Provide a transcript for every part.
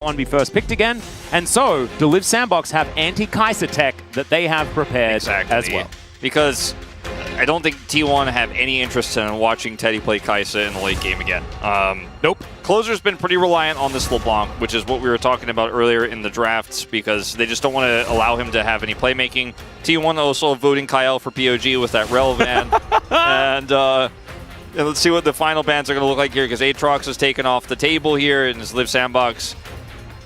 One be first picked again, and so the Live Sandbox have anti-Kai'Sa tech that they have prepared as well. Because I don't think T1 have any interest in watching Teddy play Kai'Sa in the late game again. Nope. Closer's been pretty reliant on this LeBlanc, which is what we were talking about earlier in the drafts, because they just don't want to allow him to have any playmaking. T1 also voting Kyle for POG with that Rel ban. And let's see what the final bans are going to look like here, because Aatrox is taken off the table here in his Live Sandbox.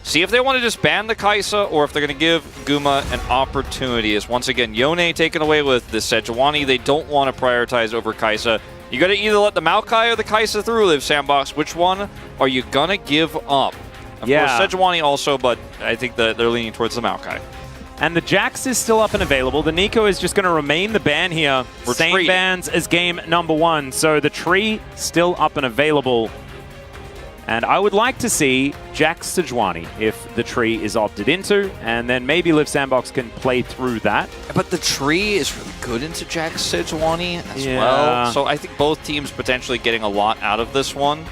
See if they want to just ban the Kai'Sa or if they're going to give Guma an opportunity. As once again, Yone taken away with the Sejuani. They don't want to prioritize over Kai'Sa. You got to either let the Maokai or the Kai'Sa through Live Sandbox. Which one are you going to give up? Of course, Sejuani also, but I think that they're leaning towards the Maokai. And the Jax is still up and available. The Nico is just going to remain the ban here. Same bans as game number 1. So the tree still up and available. And I would like to see Jax Sejuani if the tree is opted into, and then maybe Live Sandbox can play through that. But the tree is really good into Jax Sejuani as well. So I think both teams potentially getting a lot out of this one,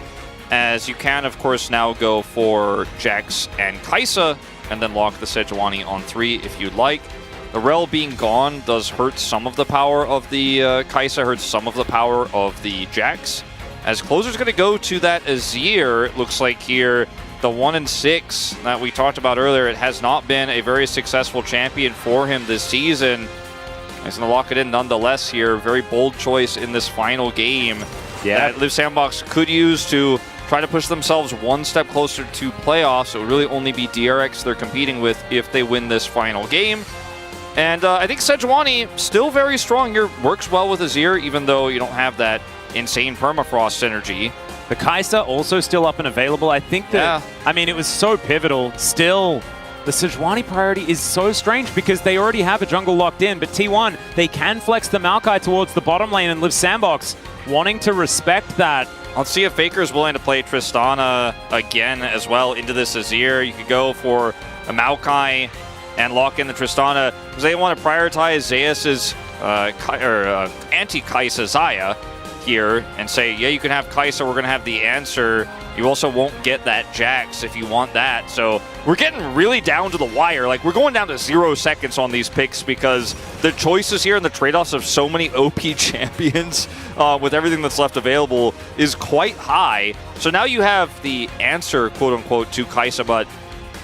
as you can, of course, now go for Jax and Kai'Sa, and then lock the Sejuani on 3 if you'd like. The Rel being gone does hurt some of the power of the Kai'Sa, hurts some of the power of the Jax. As Closer's going to go to that Azir, it looks like here, the 1-6 that we talked about earlier, it has not been a very successful champion for him this season. He's going to lock it in nonetheless here. Very bold choice in this final game that Live Sandbox could use to try to push themselves one step closer to playoffs. It would really only be DRX they're competing with if they win this final game. And I think Sejuani, still very strong here, works well with Azir, even though you don't have that insane permafrost synergy. The Kai'Sa also still up and available. I think that, I mean, it was so pivotal. Still, the Sejuani priority is so strange because they already have a jungle locked in, but T1, they can flex the Maokai towards the bottom lane and Live Sandbox wanting to respect that. Let's see if Faker's willing to play Tristana again as well into this Azir. You could go for a Maokai and lock in the Tristana because they want to prioritize Zeus's anti-Kai'Sa Xayah here and say, yeah, you can have Kai'Sa, we're going to have the answer. You also won't get that Jax if you want that. So we're getting really down to the wire. Like, we're going down to 0 seconds on these picks because the choices here and the trade-offs of so many OP champions with everything that's left available is quite high. So now you have the answer, quote-unquote, to Kai'Sa, but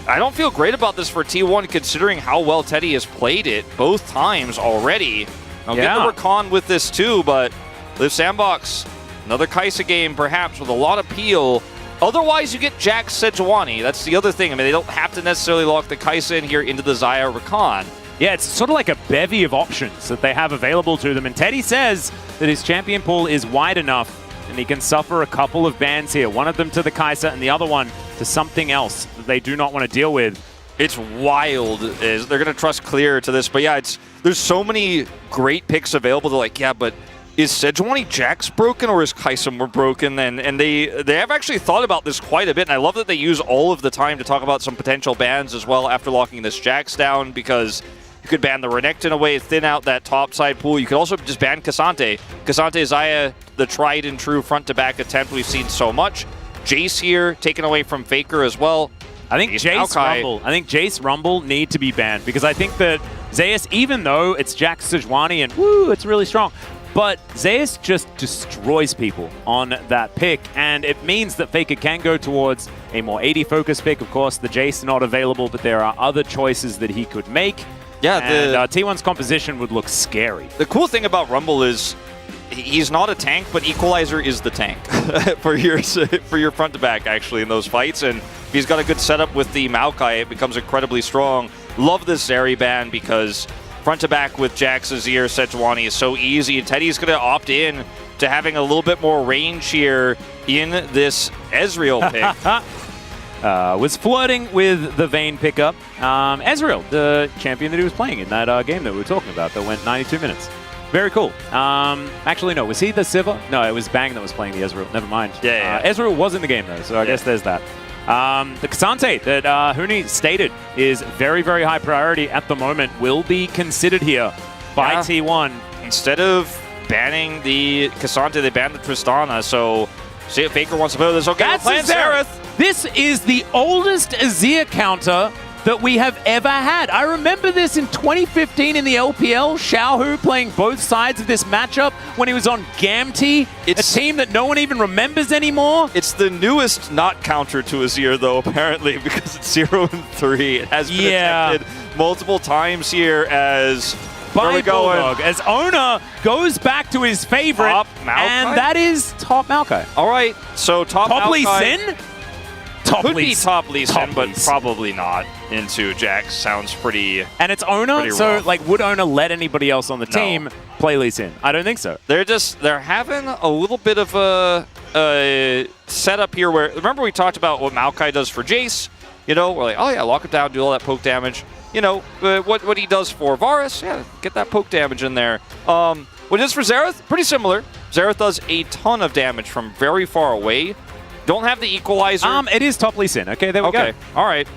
I don't feel great about this for T1 considering how well Teddy has played it both times already. I'll get the Rakan with this too, but Live Sandbox, another Kai'Sa game perhaps with a lot of peel. Otherwise, you get Jax Sejuani. That's the other thing. I mean, they don't have to necessarily lock the Kai'Sa in here into the Xayah Rakan. Yeah, it's sort of like a bevy of options that they have available to them. And Teddy says that his champion pool is wide enough and he can suffer a couple of bans here. One of them to the Kai'Sa and the other one to something else that they do not want to deal with. It's wild. They're going to trust clear to this. But yeah, there's so many great picks available. They're like, yeah, but is Sejuani Jax broken or is Kai'Sa more broken? And they have actually thought about this quite a bit. And I love that they use all of the time to talk about some potential bans as well after locking this Jax down, because you could ban the Renekton away, thin out that top side pool. You could also just ban K'Sante. K'Sante Xayah, the tried and true front-to-back attempt we've seen so much. Jace here, taken away from Faker as well. I think Jace Rumble need to be banned because I think that Zeus, even though it's Jax Sejuani and woo, it's really strong, but Zeus just destroys people on that pick, and it means that Faker can go towards a more AD focused pick. Of course, the Jace not available, but there are other choices that he could make. Yeah, and T1's composition would look scary. The cool thing about Rumble is he's not a tank, but Equalizer is the tank for your front to back actually in those fights. And if he's got a good setup with the Maokai, it becomes incredibly strong. Love this Zeri ban because front to back with Jax, Azir, Sejuani is so easy. Teddy's going to opt in to having a little bit more range here in this Ezreal pick. Was flirting with the Vayne pickup. Ezreal, the champion that he was playing in that game that we were talking about that went 92 minutes. Very cool. Actually, no. Was he the Sivir? No, it was Bang that was playing the Ezreal. Never mind. Ezreal was in the game, though, so I guess there's that. The K'Sante that Huni stated is very, very high priority at the moment will be considered here by T1. Instead of banning the K'Sante, they banned the Tristana, so See if Faker wants to play this. Okay, that's Zeus. This is the oldest Azir counter that we have ever had. I remember this in 2015 in the LPL. Xiaohu playing both sides of this matchup when he was on Game3, a team that no one even remembers anymore. It's the newest not counter to Azir, though, apparently, because it's 0 and 3. It has been attempted multiple times here as... By Bulldog, as Oner goes back to his favorite, and that is top Maokai. All right, so top Lee Sin? Could be top Lee Sin, but probably not into Jax. Sounds pretty. And it's Oner, so like, would Oner let anybody else on the team play Lee Sin? I don't think so. They're having a little bit of a setup here where, remember we talked about what Maokai does for Jace? You know, we're like, oh yeah, lock him down, do all that poke damage. You know, what he does for Varus, yeah, get that poke damage in there. What it is for Xerath, pretty similar. Xerath does a ton of damage from very far away. Don't have the equalizer. It is top Lee Sin. Okay, there we go. All right.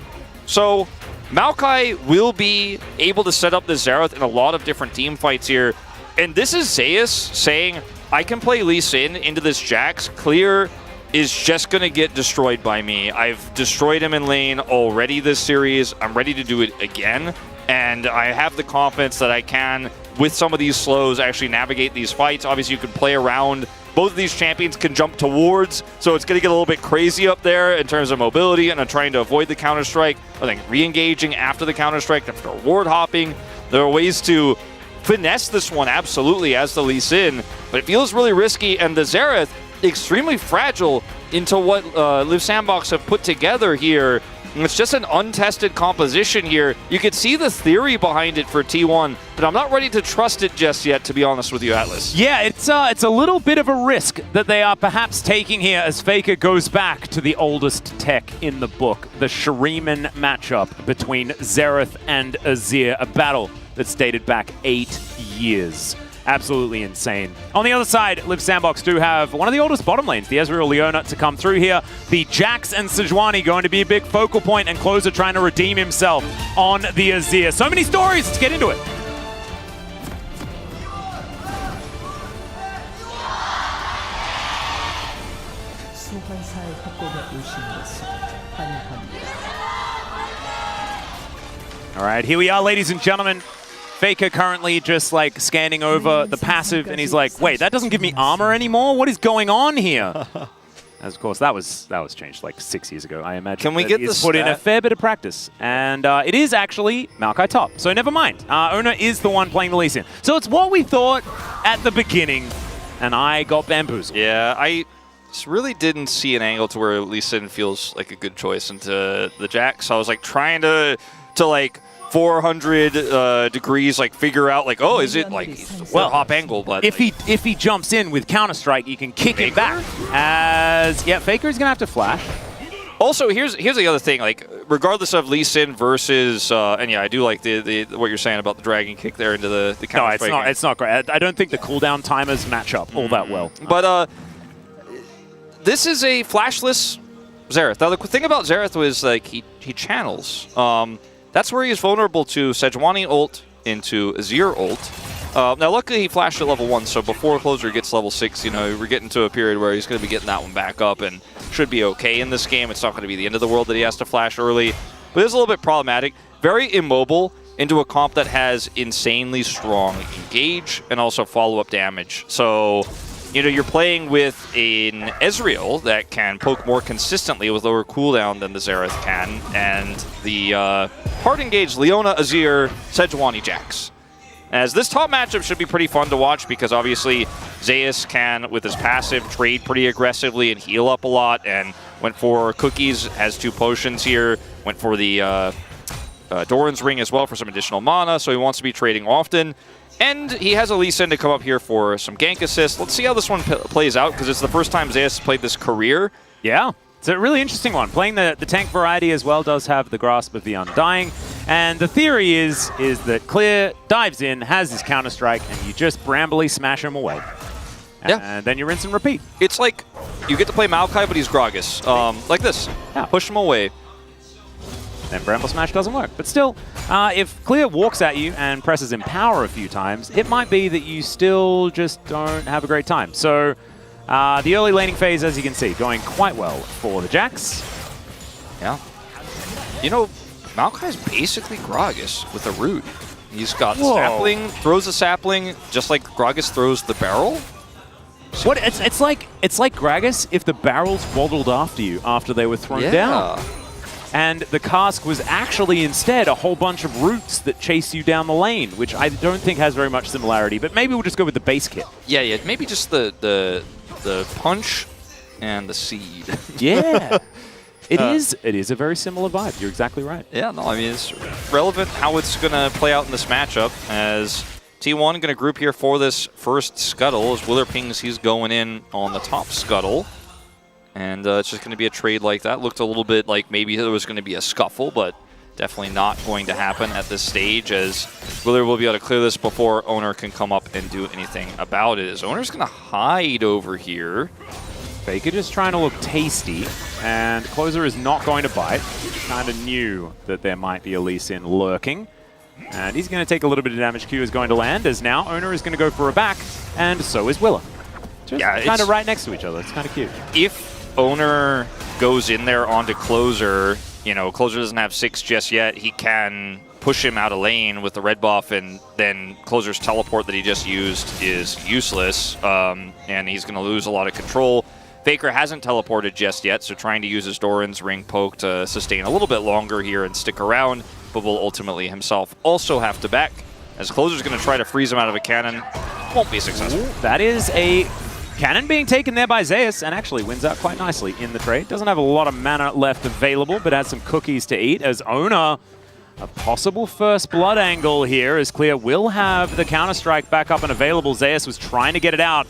So Maokai will be able to set up the Xerath in a lot of different team fights here. And this is Zeus saying, I can play Lee Sin into this Jax. Clear is just going to get destroyed by me. I've destroyed him in lane already this series. I'm ready to do it again. And I have the confidence that I can, with some of these slows, actually navigate these fights. Obviously, you can play around. Both of these champions can jump towards, so it's going to get a little bit crazy up there in terms of mobility and trying to avoid the counter-strike. I think re-engaging after the counter-strike, after ward hopping. There are ways to finesse this one, absolutely, as the Lee Sin. But it feels really risky, and the Xerath, extremely fragile into what Live Sandbox have put together here. It's just an untested composition here. You could see the theory behind it for T1, but I'm not ready to trust it just yet, to be honest with you, Atlas. Yeah, it's a little bit of a risk that they are perhaps taking here as Faker goes back to the oldest tech in the book, the Shuriman matchup between Xerath and Azir, a battle that's dated back 8 years. Absolutely insane. On the other side, Live Sandbox do have one of the oldest bottom lanes, the Ezreal Leona, to come through here. The Jax and Sejuani going to be a big focal point, and Closer trying to redeem himself on the Azir. So many stories, let's get into it. All right, here we are, ladies and gentlemen. Faker currently just like scanning over the passive, and he's like, wait, that doesn't give me armor anymore? What is going on here? As of course, that was changed like 6 years ago, I imagine. Can we get this? Put in a fair bit of practice, and it is actually Maokai top. So never mind. Oner is the one playing the Lee Sin. So it's what we thought at the beginning, and I got bamboozled. Yeah, I really didn't see an angle to where Lee Sin feels like a good choice into the Jax. So I was like trying to like 400 degrees, like figure out like, oh, is it like hop angle? But if he jumps in with Counter Strike, you can kick it back. As Faker's gonna have to flash. Also, here's the other thing. Like, regardless of Lee Sin versus, and yeah, I do like the what you're saying about the dragon kick there into the Counter Strike. No, it's not great. I don't think the cooldown timers match up all that well. But this is a flashless Xerath. Now the thing about Xerath was like he channels. That's where he is vulnerable to Sejuani ult into Azir ult. Now, luckily, he flashed at level 1, so before Closer gets level 6, you know, we're getting to a period where he's going to be getting that one back up and should be okay in this game. It's not going to be the end of the world that he has to flash early. But it's a little bit problematic. Very immobile into a comp that has insanely strong engage and also follow-up damage. So, you know, you're playing with an Ezreal that can poke more consistently with lower cooldown than the Xerath can, and the hard engaged Leona, Azir, Sejuani, Jax. As this top matchup should be pretty fun to watch because obviously Zeus can, with his passive, trade pretty aggressively and heal up a lot, and went for cookies, has 2 potions here, went for the Doran's Ring as well for some additional mana, so he wants to be trading often. And he has a Lee Sin to come up here for some gank assist. Let's see how this one plays out, because it's the first time Zeus has played this career. Yeah, it's a really interesting one. Playing the tank variety as well does have the Grasp of the Undying. And the theory is that Clear dives in, has his Counter-Strike, and you just brambly smash him away. And then you rinse and repeat. It's like you get to play Maokai, but he's Gragas. Like this. Yeah. Push him away. Then Bramble Smash doesn't work. But still, if Clear walks at you and presses Empower a few times, it might be that you still just don't have a great time. So The early laning phase, as you can see, going quite well for the Jax. Yeah. You know, Maokai's basically Gragas with a root. He's got sapling, throws a sapling, just like Gragas throws the barrel. What? It's like Gragas if the barrels waddled after you after they were thrown down. And the cask was actually instead a whole bunch of roots that chase you down the lane, which I don't think has very much similarity. But maybe we'll just go with the base kit. Yeah. Maybe just the punch and the seed. Yeah. It is a very similar vibe. You're exactly right. Yeah, no, I mean, it's relevant how it's going to play out in this matchup as T1 going to group here for this first scuttle as Willer pings he's going in on the top scuttle. And it's just going to be a trade like that. Looked a little bit like maybe there was going to be a scuffle, but definitely not going to happen at this stage as Willer will be able to clear this before Oner can come up and do anything about it. As Oner's going to hide over here. Faker just trying to look tasty, and Closer is not going to bite. Kind of knew that there might be a Lee Sin lurking. And he's going to take a little bit of damage. Q is going to land, as now Oner is going to go for a back, and so is Willer. Just kind of right next to each other. It's kind of cute. If Oner goes in there onto Closer, you know, Closer doesn't have 6 just yet. He can push him out of lane with the red buff, and then Closer's teleport that he just used is useless, and he's going to lose a lot of control. Faker hasn't teleported just yet, so trying to use his Doran's ring poke to sustain a little bit longer here and stick around, but will ultimately himself also have to back, as Closer's going to try to freeze him out of a cannon. Won't be successful. That is a cannon being taken there by Zeus, and actually wins out quite nicely in the trade. Doesn't have a lot of mana left available, but has some cookies to eat, as Oner, a possible first blood angle here is clear. Will have the counter-strike back up and available. Zeus was trying to get it out.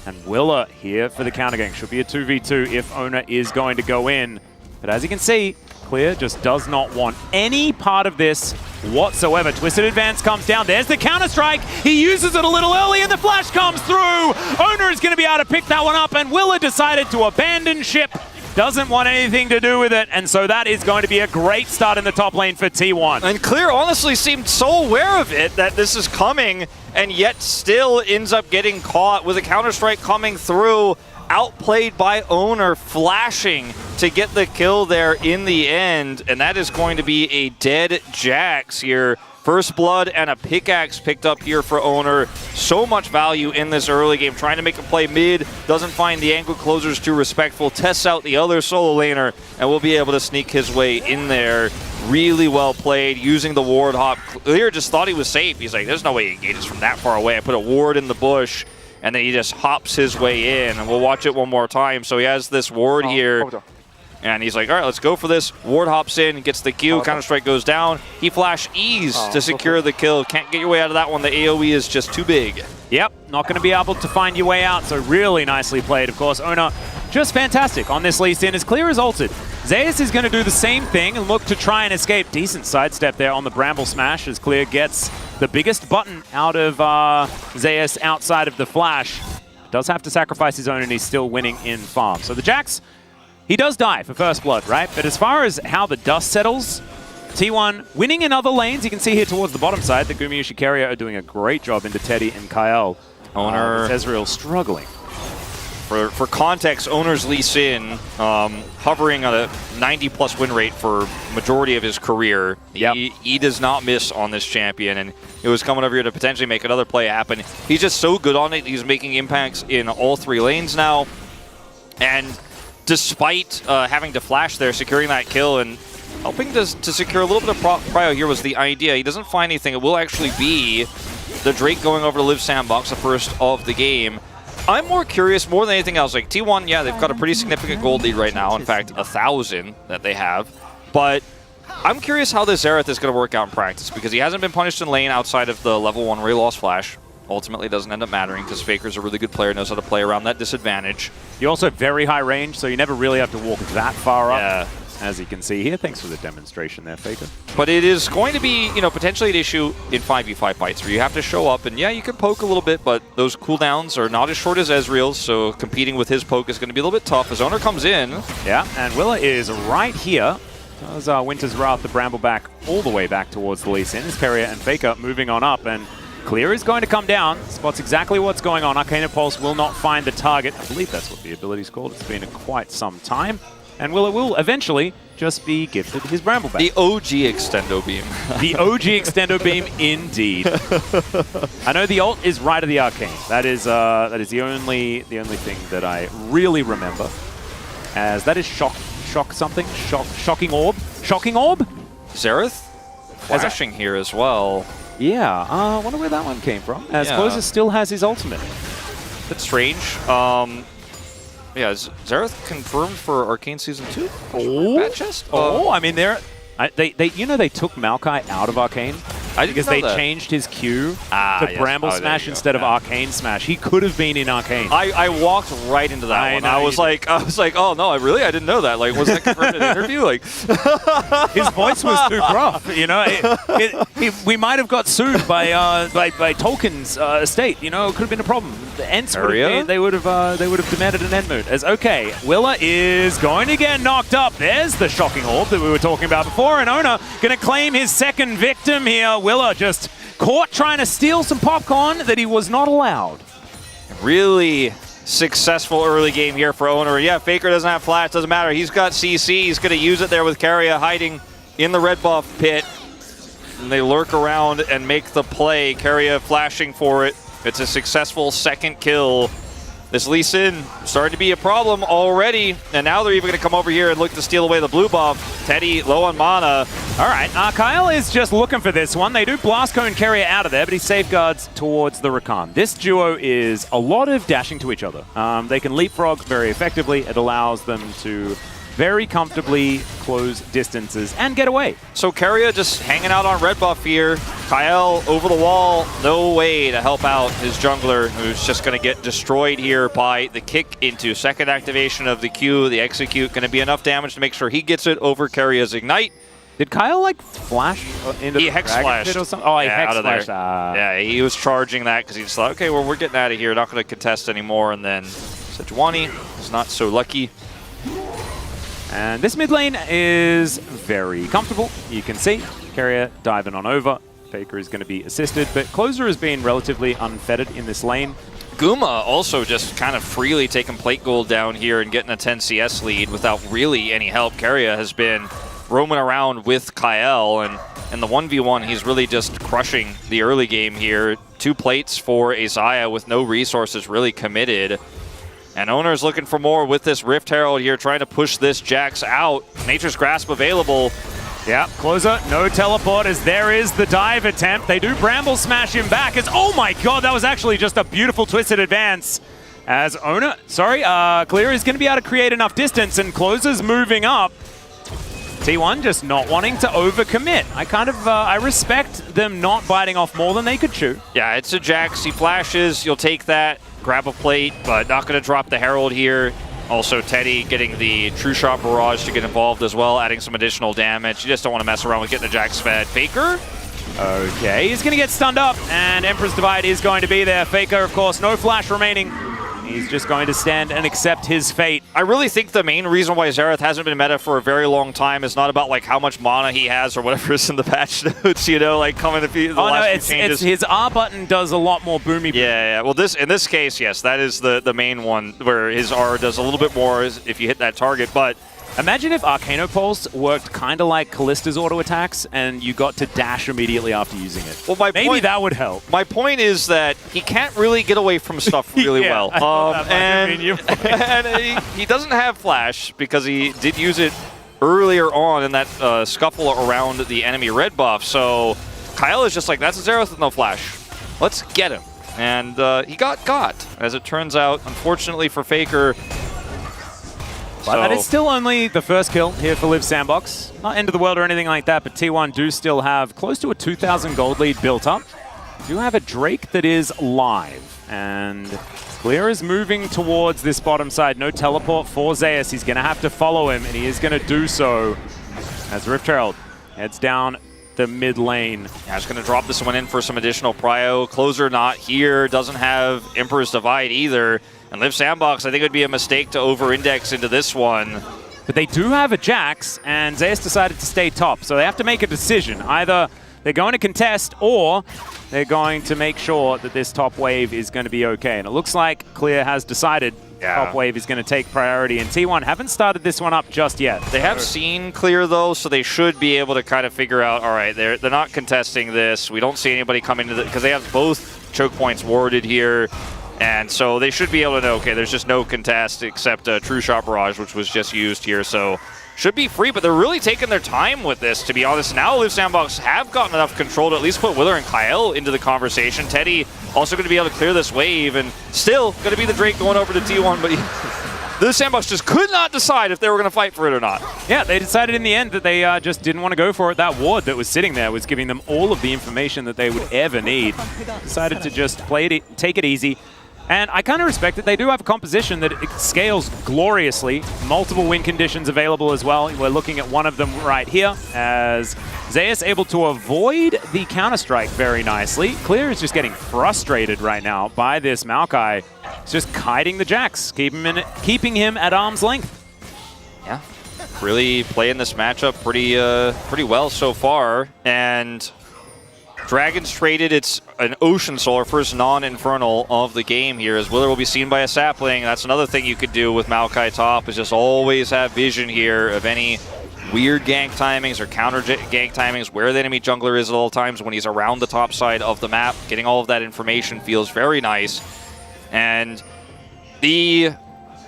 And Willer here for the counter gank. Should be a 2v2 if Oner is going to go in. But as you can see, Clear just does not want any part of this whatsoever. Twisted Advance comes down. There's the counter-strike. He uses it a little early and the flash comes through. Oner is going to be able to pick that one up, and Willer decided to abandon ship. Doesn't want anything to do with it, and so that is going to be a great start in the top lane for T1. And Clear honestly seemed so aware of it that this is coming, and yet still ends up getting caught with a counter-strike coming through, outplayed by Oner, flashing to get the kill there in the end, and that is going to be a dead Jax here. First blood and a pickaxe picked up here for Oner. So much value in this early game. Trying to make a play mid. Doesn't find the angle Closers too respectful. Tests out the other solo laner and will be able to sneak his way in there. Really well played. Using the ward hop. Clear just thought he was safe. He's like, there's no way he engages from that far away. I put a ward in the bush. And then he just hops his way in. And we'll watch it one more time. So he has this ward here. And he's like, all right, let's go for this. Ward hops in, gets the Q, Counter-Strike goes down. He flash E's to secure the kill. Can't get your way out of that one. The AoE is just too big. Yep, not going to be able to find your way out, so really nicely played. Of course, Oner just fantastic on this Lee Sin. As Clear is ulted. Zeus is going to do the same thing and look to try and escape. Decent sidestep there on the Bramble Smash as Clear gets the biggest button out of Zeus outside of the flash. Does have to sacrifice his own, and he's still winning in farm. So the Jax, he does die for first blood, right? But as far as how the dust settles, T1 winning in other lanes. You can see here towards the bottom side that Gumayusi Keria are doing a great job into Teddy and Kyle. Oner, Ezreal struggling. For context, Oner's Lee Sin hovering on a 90+ win rate for majority of his career. Yep. He does not miss on this champion, and it was coming over here to potentially make another play happen. He's just so good on it. He's making impacts in all 3 lanes now. And despite having to flash there, securing that kill and helping to secure a little bit of prio here was the idea. He doesn't find anything. It will actually be the Drake going over to Live Sandbox, the first of the game. I'm more curious, more than anything else, like T1, yeah, they've got a pretty significant gold lead right now. In fact, 1,000 that they have. But I'm curious how this Xerath is going to work out in practice, because he hasn't been punished in lane outside of the level 1 where he lost flash. Ultimately doesn't end up mattering because Faker's a really good player, knows how to play around that disadvantage. You also have very high range, so you never really have to walk that far up. Yeah. As you can see here. Thanks for the demonstration there, Faker. But it is going to be, you know, potentially an issue in 5v5 fights where you have to show up, and yeah, you can poke a little bit, but those cooldowns are not as short as Ezreal's, so competing with his poke is going to be a little bit tough as Oner comes in. Yeah, and Willa is right here. Does Winter's Wrath the Bramble back all the way back towards the Lee Sin. Is Keria and Faker moving on up, and Keria is going to come down, spots exactly what's going on. Arcane Pulse will not find the target. I believe that's what the ability's called. It's been quite some time. And will eventually just be gifted his Bramble back. The OG Extendo Beam. The OG Extendo Beam, indeed. I know the ult is right of the Arcane. That is the only thing that I really remember. As that is shocking orb. Shocking orb. Xerath flashing here as well. Yeah, I wonder where that one came from. As Closer still has his ultimate. That's strange. Yeah, is Xerath confirmed for Arcane Season 2? Oh, Bad chest? I mean, they took Maokai out of Arcane because they changed his Q to Bramble Smash instead of Arcane Smash. He could have been in Arcane. I walked right into that one. I was like, oh no, I didn't know that. Like, was that confirmed in the interview? Like, his voice was too gruff. You know, we might have got sued by Tolkien's estate. You know, it could have been a problem. The Ents they would have demanded an end mood. As okay, Willa is going to get knocked up. There's the shocking orb that we were talking about before, and Oner going to claim his second victim here. Willa just caught trying to steal some popcorn that he was not allowed. Really successful early game here for Oner. Yeah, Faker doesn't have flash, doesn't matter. He's got CC. He's going to use it there with Keria hiding in the red buff pit. And they lurk around and make the play. Keria flashing for it. It's a successful second kill. This Lee Sin starting to be a problem already, and now they're even going to come over here and look to steal away the blue buff. Teddy low on mana. All right, Kyle is just looking for this one. They do Blast Cone Keria out of there, but he safeguards towards the Rakan. This duo is a lot of dashing to each other. They can leapfrog very effectively. It allows them to very comfortably close distances and get away. So Keria just hanging out on red buff here. Kyle over the wall, no way to help out his jungler, who's just going to get destroyed here by the kick into second activation of the Q. The execute going to be enough damage to make sure he gets it over Keria's ignite. Did Kyle like flash into the hex flashed or something? Oh, he hex flashed. Yeah, he was charging that because he just thought, okay, well, we're getting out of here, not going to contest anymore. And then Sejuani is not so lucky. And this mid lane is very comfortable. You can see Keria diving on over. Faker is going to be assisted, but Closer has been relatively unfettered in this lane. Guma also just kind of freely taking plate gold down here and getting a 10 CS lead without really any help. Keria has been roaming around with Kyle, and in the 1v1, he's really just crushing the early game here. 2 plates for Isaiah with no resources really committed. And Oner's looking for more with this Rift Herald here, trying to push this Jax out. Nature's Grasp available. Yeah, Closer, no teleport as there is the dive attempt. They do Bramble Smash him back as, oh my god, that was actually just a beautiful twisted advance. As Oner, Keria is going to be able to create enough distance, and Closer's moving up. T1 just not wanting to overcommit. I respect them not biting off more than they could chew. Yeah, it's a Jax. He flashes. You'll take that. Grab a plate, but not going to drop the Herald here. Also, Teddy getting the True Shot Barrage to get involved as well, adding some additional damage. You just don't want to mess around with getting the Jax fed. Faker? Okay, he's going to get stunned up, and Emperor's Divide is going to be there. Faker, of course, no flash remaining. He's just going to stand and accept his fate. I really think the main reason why Xerath hasn't been meta for a very long time is not about like how much mana he has or whatever is in the patch notes, you know, like coming to the last few changes. It's his R button does a lot more boomy. Yeah. Well, in this case, yes, that is the main one where his R does a little bit more if you hit that target, but imagine if Arcanopulse worked kind of like Callista's auto attacks and you got to dash immediately after using it. Well, maybe that would help. My point is that he can't really get away from stuff really well. And he doesn't have flash because he did use it earlier on in that scuffle around the enemy red buff. So Kyle is just like, that's a Xerath with no flash. Let's get him. And he got, as it turns out, unfortunately for Faker. But that is still only the first kill here for Liv Sandbox. Not end of the world or anything like that, but T1 do still have close to a 2,000 gold lead built up. Do have a Drake that is live. And Keria is moving towards this bottom side. No teleport for Zeus. He's going to have to follow him, and he is going to do so as Rift Herald heads down the mid lane. Yeah, just going to drop this one in for some additional prio. Closer not here. Doesn't have Emperor's Divide either. And Liv Sandbox, I think it would be a mistake to over-index into this one. But they do have a Jax, and Zeus decided to stay top. So they have to make a decision. Either they're going to contest or they're going to make sure that this top wave is going to be okay. And it looks like Clear has decided top wave is going to take priority, and T1 haven't started this one up just yet. They have seen Clear though, so they should be able to kind of figure out, all right, they're not contesting this. We don't see anybody coming to the, because they have both choke points warded here. And so they should be able to know, okay, there's just no contest except a True Shot Barrage, which was just used here. So should be free, but they're really taking their time with this, to be honest. Now Liv Sandbox have gotten enough control to at least put Willer and Kyle into the conversation. Teddy also going to be able to clear this wave, and still going to be the Drake going over to T1, but Liv Sandbox just could not decide if they were going to fight for it or not. Yeah, they decided in the end that they just didn't want to go for it. That ward that was sitting there was giving them all of the information that they would ever need. Decided to just play it, take it easy. And I kind of respect it. They do have a composition that scales gloriously. Multiple win conditions available as well. We're looking at one of them right here as Zeus able to avoid the counter-strike very nicely. Clear is just getting frustrated right now by this Maokai. It's just kiting the Jax, keeping him at arm's length. Yeah, really playing this matchup pretty well so far. And Dragons traded its an Ocean Soul, our first non-Infernal of the game here, as Willer will be seen by a Sapling. That's another thing you could do with Maokai top, is just always have vision here of any weird gank timings or counter gank timings, where the enemy jungler is at all times when he's around the top side of the map. Getting all of that information feels very nice. And the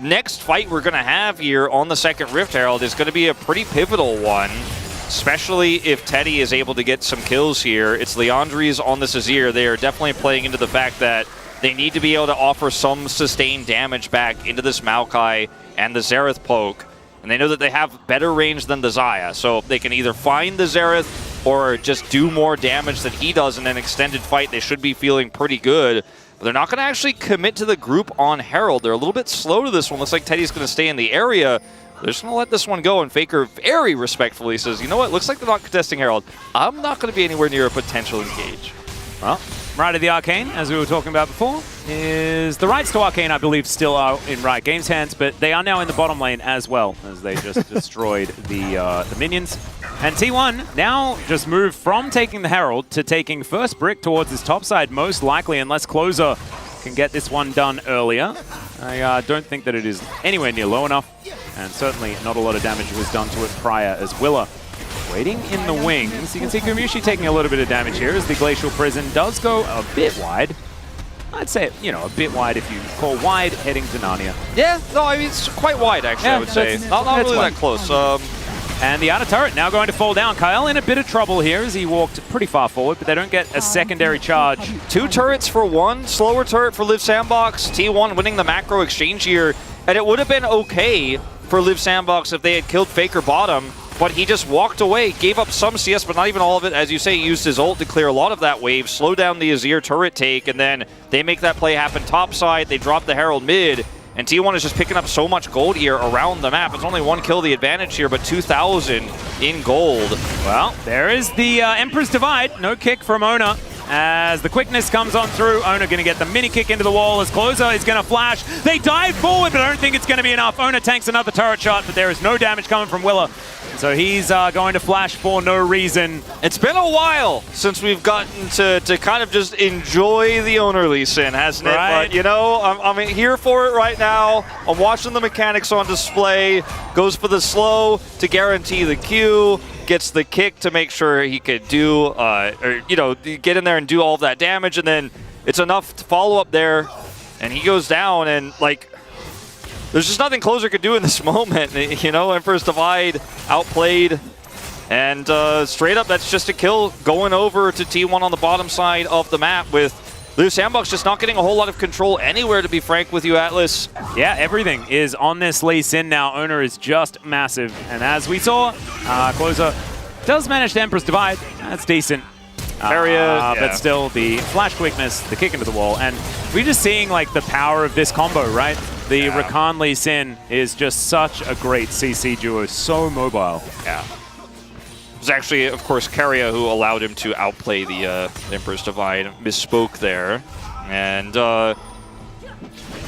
next fight we're going to have here on the second Rift Herald is going to be a pretty pivotal one, especially if Teddy is able to get some kills here. It's Leandri's on this Azir. They are definitely playing into the fact that they need to be able to offer some sustained damage back into this Maokai and the Xerath poke. And they know that they have better range than the Xayah, so they can either find the Xerath or just do more damage than he does in an extended fight. They should be feeling pretty good. But they're not going to actually commit to the group on Herald. They're a little bit slow to this one. Looks like Teddy's going to stay in the area. They're just going to let this one go, and Faker very respectfully says, you know what, looks like they're not contesting Herald. I'm not going to be anywhere near a potential engage. Well, Right of the Arcane, as we were talking about before, is the rights to Arcane, I believe, still are in Riot Games' hands, but they are now in the bottom lane as well, as they just destroyed the minions. And T1 now just moved from taking the Herald to taking first brick towards his top side, most likely, unless Closer can get this one done earlier. I don't think that it is anywhere near low enough, and certainly not a lot of damage was done to it prior as Willer waiting in the wings. You can see Gumayusi taking a little bit of damage here as the Glacial Prison does go a bit wide. I'd say, you know, a bit wide if you call wide heading to Narnia. Yeah, no, I mean, it's quite wide, actually, I would say. Not really that close. And the outer turret now going to fall down. Kyle in a bit of trouble here as he walked pretty far forward, but they don't get a secondary charge. 2 turrets for 1, slower turret for Liv Sandbox. T1 winning the macro exchange here. And it would have been okay for Liv Sandbox if they had killed Faker bottom, but he just walked away, gave up some CS, but not even all of it. As you say, he used his ult to clear a lot of that wave, slow down the Azir turret take, and then they make that play happen topside. They drop the Herald mid, and T1 is just picking up so much gold here around the map. It's only 1 kill the advantage here, but 2,000 in gold. Well, there is the Emperor's Divide. No kick from Oner. As the quickness comes on through, Oner going to get the mini kick into the wall as Closer is going to flash. They dive forward, but I don't think it's going to be enough. Oner tanks another turret shot, but there is no damage coming from Willer. So he's going to flash for no reason. It's been a while since we've gotten to kind of just enjoy the Oner Lee Sin, hasn't it? Right. But, you know, I'm here for it right now. I'm watching the mechanics on display. Goes for the slow to guarantee the Q. Gets the kick to make sure he could do, or, you know, get in there and do all of that damage. And then it's enough to follow up there. And he goes down, and, like, there's just nothing Closer could do in this moment. You know, Emperor's Divide outplayed. And straight up, that's just a kill going over to T1 on the bottom side of the map, with Liv Sandbox just not getting a whole lot of control anywhere, to be frank with you, Atlas. Yeah, everything is on this Lee Sin now. Oner is just massive. And as we saw, Closer does manage to Emperor's Divide. That's decent. Keria, but still, the flash quickness, the kick into the wall. And we're just seeing, like, the power of this combo, right? The Rakan Lee Sin is just such a great CC duo. So mobile. Yeah. It was actually, of course, Keria who allowed him to outplay the Emperor's Divide. Misspoke there. And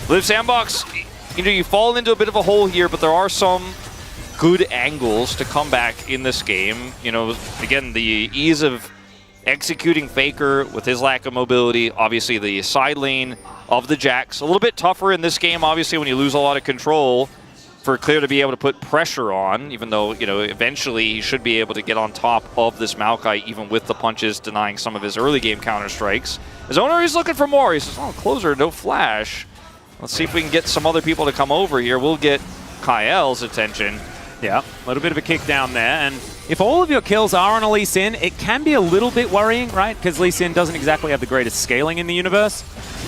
Liv Sandbox, you know, you fall into a bit of a hole here, but there are some good angles to come back in this game. You know, again, the ease of executing Faker with his lack of mobility. Obviously, the side lane of the Jax. A little bit tougher in this game, obviously, when you lose a lot of control, for Clear to be able to put pressure on, even though, you know, eventually he should be able to get on top of this Maokai, even with the punches denying some of his early game counter strikes. As Oner, he's looking for more. He says, oh, closer, no flash. Let's see if we can get some other people to come over here. We'll get Kyle's attention. Yeah, a little bit of a kick down there. And if all of your kills are on a Lee Sin, it can be a little bit worrying, right? Because Lee Sin doesn't exactly have the greatest scaling in the universe.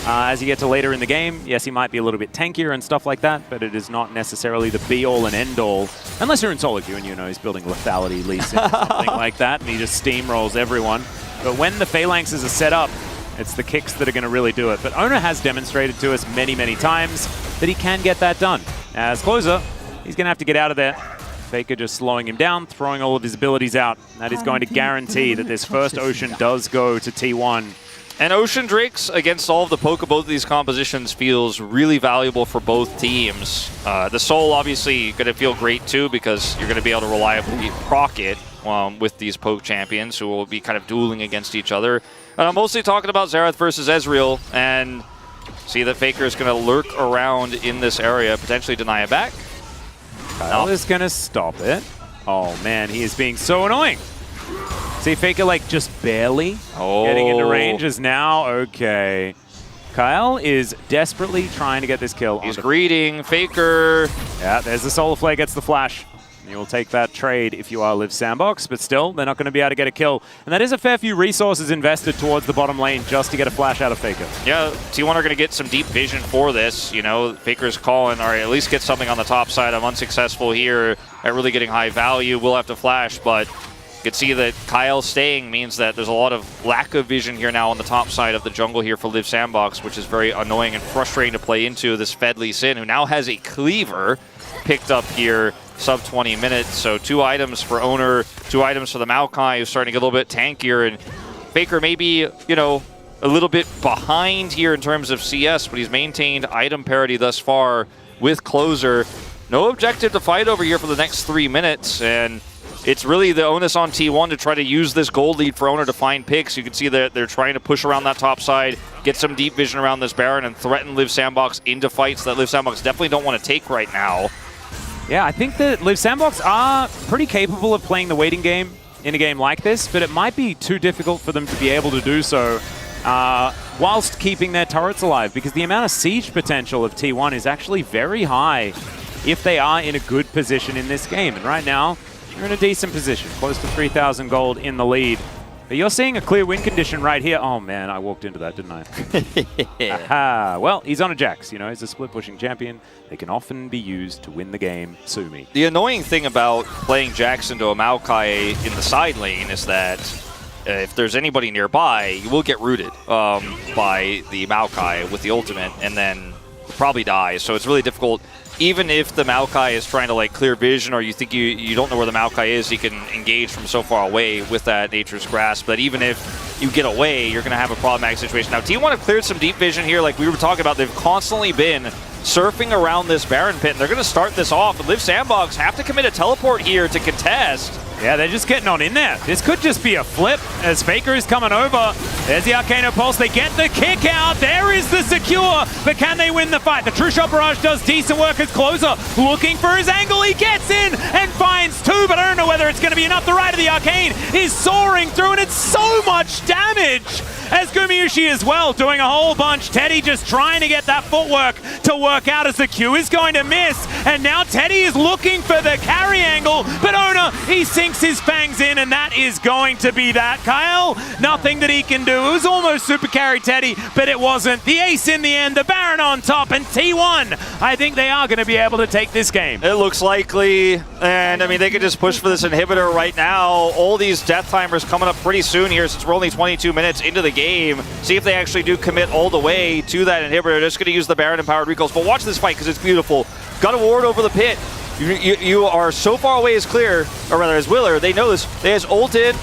As you get to later in the game, yes, he might be a little bit tankier and stuff like that, but it is not necessarily the be-all and end-all. Unless you're in solo queue and, you know, he's building lethality Lee Sin or something like that, and he just steamrolls everyone. But when the phalanxes are set up, it's the kicks that are going to really do it. But Oner has demonstrated to us many, many times that he can get that done. As closer, he's going to have to get out of there. Faker just slowing him down, throwing all of his abilities out. That is going to guarantee that this first Ocean does go to T1. And Ocean Drakes against all of the poke of both of these compositions feels really valuable for both teams. The Soul obviously going to feel great too, because you're going to be able to reliably proc it with these poke champions who will be kind of dueling against each other. And I'm mostly talking about Xerath versus Ezreal, and see that Faker is going to lurk around in this area, potentially deny it back. Kyle is going to stop it. Oh man, he is being so annoying. See, Faker like just barely getting into range is now okay. Kyle is desperately trying to get this kill. He's greeting Faker. Yeah, there's the Solar Flare, gets the flash. You will take that trade if you are Live Sandbox, but still, they're not going to be able to get a kill. And that is a fair few resources invested towards the bottom lane just to get a flash out of Faker. Yeah, T1 are going to get some deep vision for this. You know, Faker's calling, all right, at least get something on the top side. I'm unsuccessful here at really getting high value. We'll have to flash, but you can see that Kyle staying means that there's a lot of lack of vision here now on the top side of the jungle here for Live Sandbox, which is very annoying and frustrating to play into this Fed Lee Sin, who now has a cleaver picked up here. Sub 20 minutes, so 2 items for Oner, 2 items for the Maokai, who's starting to get a little bit tankier, and Faker maybe, you know, a little bit behind here in terms of CS, but he's maintained item parity thus far with Closer. No objective to fight over here for the next 3 minutes, and it's really the onus on T1 to try to use this gold lead for Oner to find picks. You can see that they're trying to push around that top side, get some deep vision around this Baron, and threaten Live Sandbox into fights that Live Sandbox definitely don't want to take right now. Yeah, I think that Live Sandbox are pretty capable of playing the waiting game in a game like this, but it might be too difficult for them to be able to do so whilst keeping their turrets alive, because the amount of siege potential of T1 is actually very high if they are in a good position in this game. And right now, you're in a decent position, close to 3,000 gold in the lead. But you're seeing a clear win condition right here. Oh man, I walked into that, didn't I? Aha. Well, he's on a Jax, you know, he's a split pushing champion. They can often be used to win the game. Sue me. The annoying thing about playing Jax into a Maokai in the side lane is that if there's anybody nearby, you will get rooted by the Maokai with the ultimate, and then probably die. So it's really difficult. Even if the Maokai is trying to like clear vision, or you think you don't know where the Maokai is, you can engage from so far away with that Nature's Grasp. But even if you get away, you're going to have a problematic situation. Now, T1 have cleared some deep vision here, like we were talking about. They've constantly been surfing around this Baron pit, and they're going to start this off. And Live Sandbox have to commit a teleport here to contest. Yeah, they're just getting on in there. This could just be a flip as Faker is coming over. There's the Arcano Pulse. They get the kick out. There is the secure, but can they win the fight? The True Shot Barrage does decent work as Closer looking for his angle. He gets in and finds 2, but I don't know whether it's going to be enough. The Rite of the Arcane is soaring through, and it's so much damage as Gumayusi as well, doing a whole bunch. Teddy just trying to get that footwork to work out as the Q is going to miss. And now Teddy is looking for the carry angle, but Oner, he sinks his fangs in, and that is going to be that. Kyle, nothing that he can do. It was almost super carry Teddy, but it wasn't. The ace in the end, the Baron on top, and T1, I think they are going to be able to take this game. It looks likely, and I mean, they could just push for this inhibitor right now. All these death timers coming up pretty soon here, since we're only 22 minutes into the game. See if they actually do commit all the way to that inhibitor. They're just going to use the Baron empowered recalls. But watch this fight because it's beautiful. Got a ward over the pit. You are so far away as Clear, or rather as Willer. They know this. They has ulted.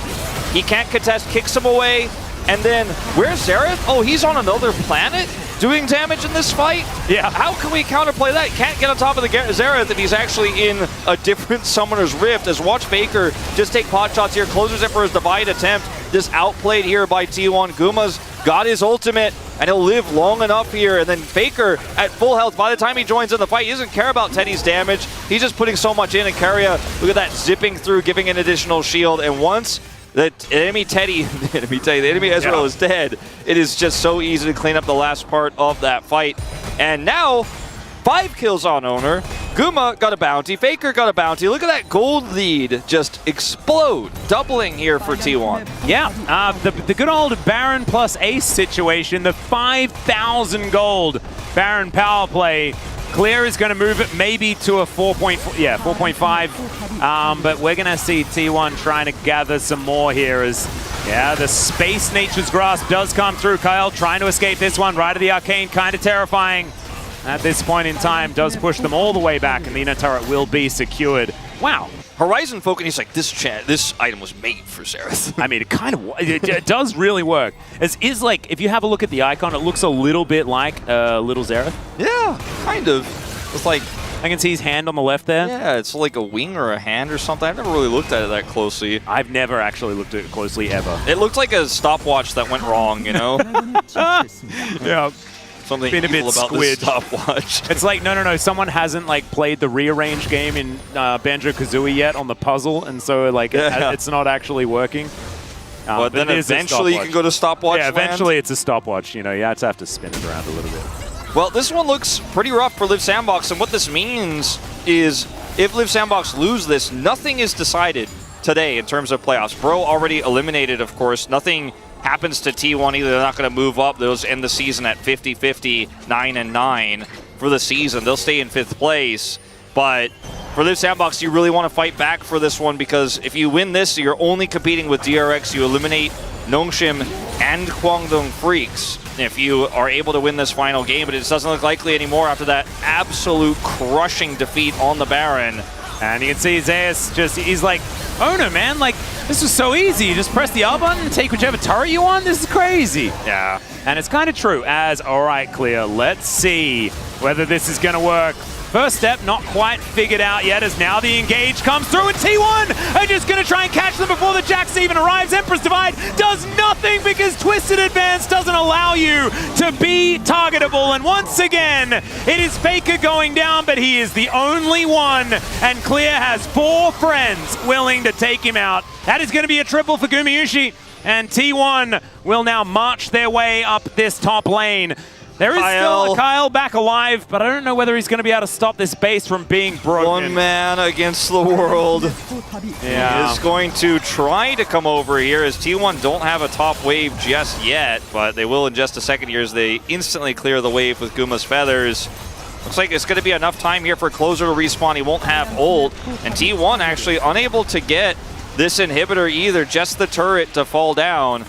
He can't contest, kicks him away. And then, where's Xerath? Oh, he's on another planet doing damage in this fight? Yeah. How can we counterplay that? Can't get on top of the Xerath, and he's actually in a different Summoner's Rift. As watch Faker just take pot shots here, closes it for his divide attempt. just outplayed here by T1. Guma's got his ultimate, and he'll live long enough here. And then Faker at full health. By the time he joins in the fight, he doesn't care about Teddy's damage. He's just putting so much in. And Keria, look at that, zipping through, giving an additional shield. And once the enemy Teddy, the enemy Ezreal is dead, it is just so easy to clean up the last part of that fight. And now, 5 kills on Oner. Guma got a bounty. Faker got a bounty. Look at that gold lead just explode, doubling here for T1. Yeah, the good old Baron plus Ace situation, the 5,000 gold Baron power play. Clear is going to move it maybe to a 4.5. But we're going to see T1 trying to gather some more here as, yeah, the Space Nature's Grasp does come through. Kyle trying to escape this one. Right of the Arcane, kind of terrifying. At this point in time, does push them all the way back, and the inner turret will be secured. Wow. Horizon Folk, and he's like, this item was made for Xerath. I mean, it does really work. It is like, if you have a look at the icon, it looks a little bit like little Xerath. Yeah, kind of. It's like, I can see his hand on the left there. Yeah, it's like a wing or a hand or something. I've never really looked at it that closely. I've never actually looked at it closely ever. It looked like a stopwatch that went wrong, you know? Yeah. Something been a bit about squid. This stopwatch. It's like, no, someone hasn't like played the rearranged game in Banjo-Kazooie yet on the puzzle, and so like it's not actually working. But then eventually you can go to stopwatch land. Eventually it's a stopwatch. You know, you have to spin it around a little bit. Well, this one looks pretty rough for Live Sandbox, and what this means is if Live Sandbox lose this, nothing is decided today in terms of playoffs. Bro already eliminated, of course. Nothing happens to T1 either. They're not going to move up. They'll end the season at 50-50, 9-9 for the season. They'll stay in 5th place. But for Live Sandbox, you really want to fight back for this one, because if you win this, you're only competing with DRX. You eliminate Nongshim and Kwangdong Freaks if you are able to win this final game, but it doesn't look likely anymore after that absolute crushing defeat on the Baron. And you can see Zeus he's like, Oner, man, like, this was so easy. You just press the R button and take whichever turret you want. This is crazy. Yeah. And it's kind of true as, all right, Clear, let's see whether this is going to work. First step, not quite figured out yet, as now the engage comes through, and T1 are just going to try and catch them before the Jax even arrives. Empress Divide does nothing because Twisted Advance doesn't allow you to be targetable. And once again, it is Faker going down, but he is the only one, and Clear has 4 friends willing to take him out. That is going to be a triple for Gumayusi, and T1 will now march their way up this top lane. There is still a Kyle back alive, but I don't know whether he's going to be able to stop this base from being broken. One man against the world. Yeah. He is going to try to come over here, as T1 don't have a top wave just yet, but they will in just a second here as they instantly clear the wave with Guma's Feathers. Looks like it's going to be enough time here for Closer to respawn. He won't have ult, and T1 actually unable to get this inhibitor either, just the turret to fall down.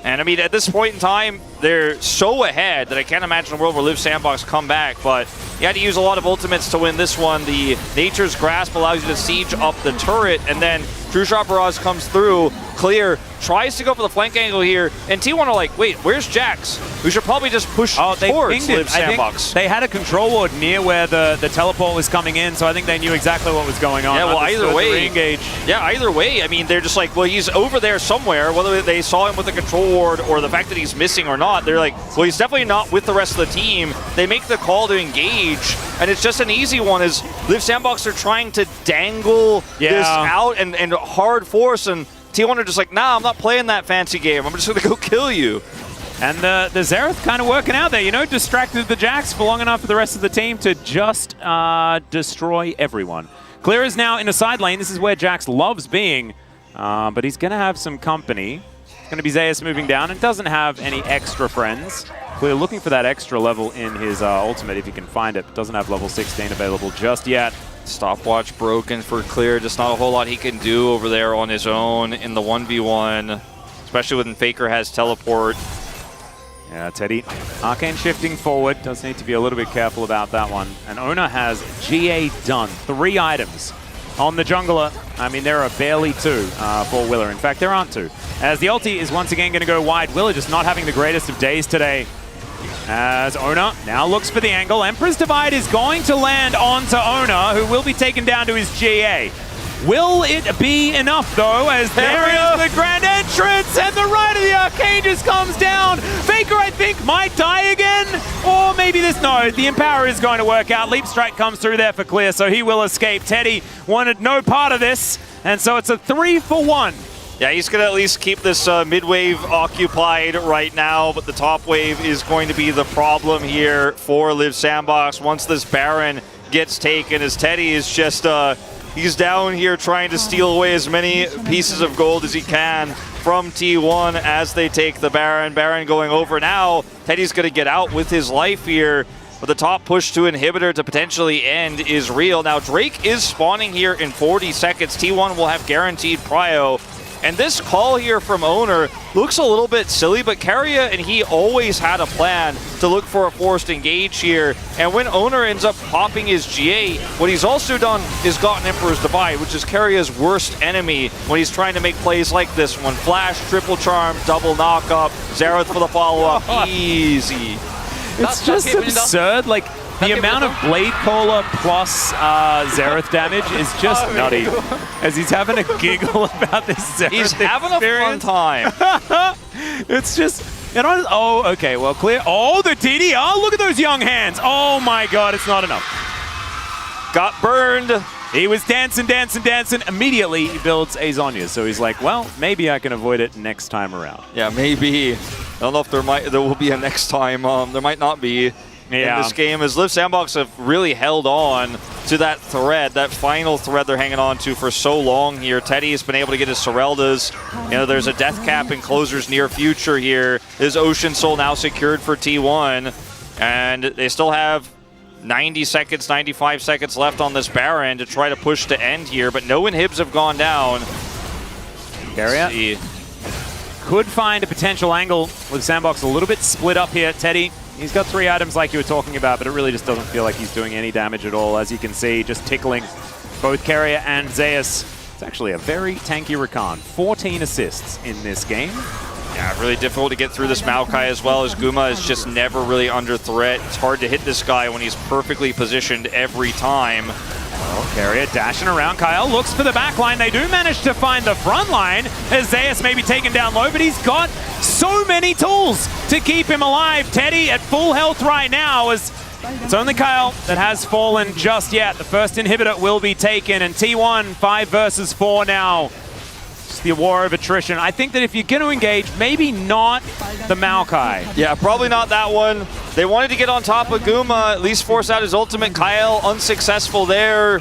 And I mean, at this point in time, they're so ahead that I can't imagine a world where Live Sandbox come back, but you had to use a lot of ultimates to win this one. The Nature's Grasp allows you to siege up the turret, and then True Shot Barrage comes through. Clear tries to go for the flank angle here, and T1 are like, wait, where's Jax? We should probably just push towards Live Sandbox. They had a control ward near where the teleport was coming in, so I think they knew exactly what was going on. Yeah, well, either way, yeah, either way, I mean, they're just like, well, he's over there somewhere, whether they saw him with the control ward or the fact that he's missing or not. They're like, well, he's definitely not with the rest of the team. They make the call to engage, and it's just an easy one as Live Sandbox are trying to dangle this out and hard force, and T1 are just like, nah, I'm not playing that fancy game. I'm just going to go kill you. And the Xerath kind of working out there, you know, distracted the Jax for long enough for the rest of the team to just destroy everyone. Clear is now in a side lane. This is where Jax loves being, but he's going to have some company. It's going to be Zeus moving down and doesn't have any extra friends. Clear looking for that extra level in his ultimate if he can find it, but doesn't have level 16 available just yet. Stopwatch broken for Clear. Just not a whole lot he can do over there on his own in the 1v1, especially when Faker has teleport. Yeah, Teddy. Arcane shifting forward. Does need to be a little bit careful about that one. And Oner has GA done. 3 items on the jungler. I mean, there are barely 2 for Willer. In fact, there aren't 2. As the ulti is once again going to go wide. Willer just not having the greatest of days today. As Oner now looks for the angle. Emperor's Divide is going to land onto Oner, who will be taken down to his GA. Will it be enough, though, as there is the grand entrance and the Arcane just comes down. Faker, I think, might die again. Or maybe this, no, the Empower is going to work out. Leap Strike comes through there for Clear, so he will escape. Teddy wanted no part of this, and so it's a 3-for-1. Yeah, he's going to at least keep this mid-wave occupied right now, but the top wave is going to be the problem here for Live Sandbox once this Baron gets taken, as Teddy is just, he's down here trying to steal away as many pieces of gold as he can from T1 as they take the Baron. Baron going over now. Teddy's going to get out with his life here, but the top push to Inhibitor to potentially end is real. Now, Drake is spawning here in 40 seconds. T1 will have guaranteed prio. And this call here from Oner looks a little bit silly, but Keria and he always had a plan to look for a forced engage here. And when Oner ends up popping his GA, what he's also done is gotten Emperor's Divide, which is Keria's worst enemy when he's trying to make plays like this one. Flash, triple charm, double knock-up, Xerath for the follow-up, easy. It's just absurd, like, the amount of Blade Caller plus Xerath damage is just nutty. As he's having a giggle about this Xerath He's having experience. a fun time. It's just, you know, oh, okay, well, Clear. Oh, the DDR, look at those young hands. Oh my God, it's not enough. Got burned. He was dancing, dancing, dancing. Immediately, he builds a Zhonya. So he's like, well, maybe I can avoid it next time around. Yeah, maybe. I don't know if there will be a next time. There might not be. In this game, as Live Sandbox have really held on to that thread, that final thread they're hanging on to for so long here. Teddy has been able to get his Soreldas. You know, there's a death cap in Closer's near future here. His Ocean Soul now secured for T1, and they still have 90 seconds, 95 seconds left on this Baron to try to push to end here, but no inhibs have gone down. Keria could find a potential angle with Sandbox a little bit split up here. Teddy, he's got 3 items like you were talking about, but it really just doesn't feel like he's doing any damage at all. As you can see, just tickling both Keria and Zeus. It's actually a very tanky Rakan. 14 assists in this game. Yeah, really difficult to get through this Maokai as well, as Guma is just never really under threat. It's hard to hit this guy when he's perfectly positioned every time. Well, Keria dashing around. Kyle looks for the back line. They do manage to find the front line as Zeus may be taken down low, but he's got so many tools to keep him alive. Teddy at full health right now, as it's only Kyle that has fallen just yet. The first inhibitor will be taken, and T1 5 versus 4 now. Just the war of attrition. I think that if you're going to engage, maybe not the Maokai. Yeah, probably not that one. They wanted to get on top of Guma, at least force out his ultimate. Kyle unsuccessful there.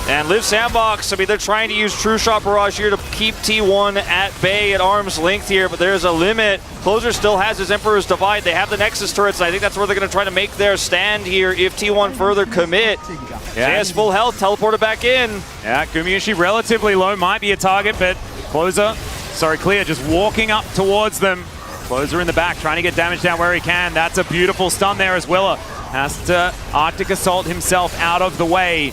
And Live Sandbox, I mean, they're trying to use True Shot Barrage here to keep T1 at bay, at arm's length here, but there's a limit. Closer still has his Emperor's Divide. They have the Nexus turrets, and I think that's where they're going to try to make their stand here if T1 further commit. Yeah. He has full health, teleported back in. Yeah, Gumayusi relatively low, might be a target, but Clear just walking up towards them. Closer in the back, trying to get damage down where he can. That's a beautiful stun there as Willa has to Arctic Assault himself out of the way.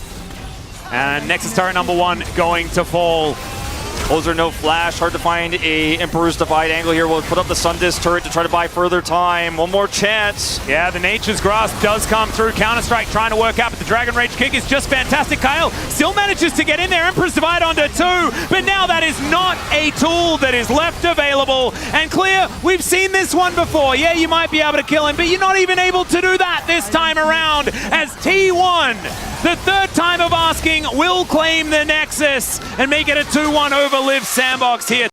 And Nexus turret number 1 going to fall. Closer, no flash. Hard to find a Emperor's Divide angle here. We'll put up the Sun Disc turret to try to buy further time. One more chance. Yeah, the Nature's Grasp does come through. Counter-Strike trying to work out, but the Dragon Rage kick is just fantastic. Kyle still manages to get in there. Emperor's Divide onto 2, but now that is not a tool that is left available. And Clear, we've seen this one before. Yeah, you might be able to kill him, but you're not even able to do that this time around, as T1, the 3rd time of asking, will claim the Nexus and make it a 2-1 over Live Sandbox here.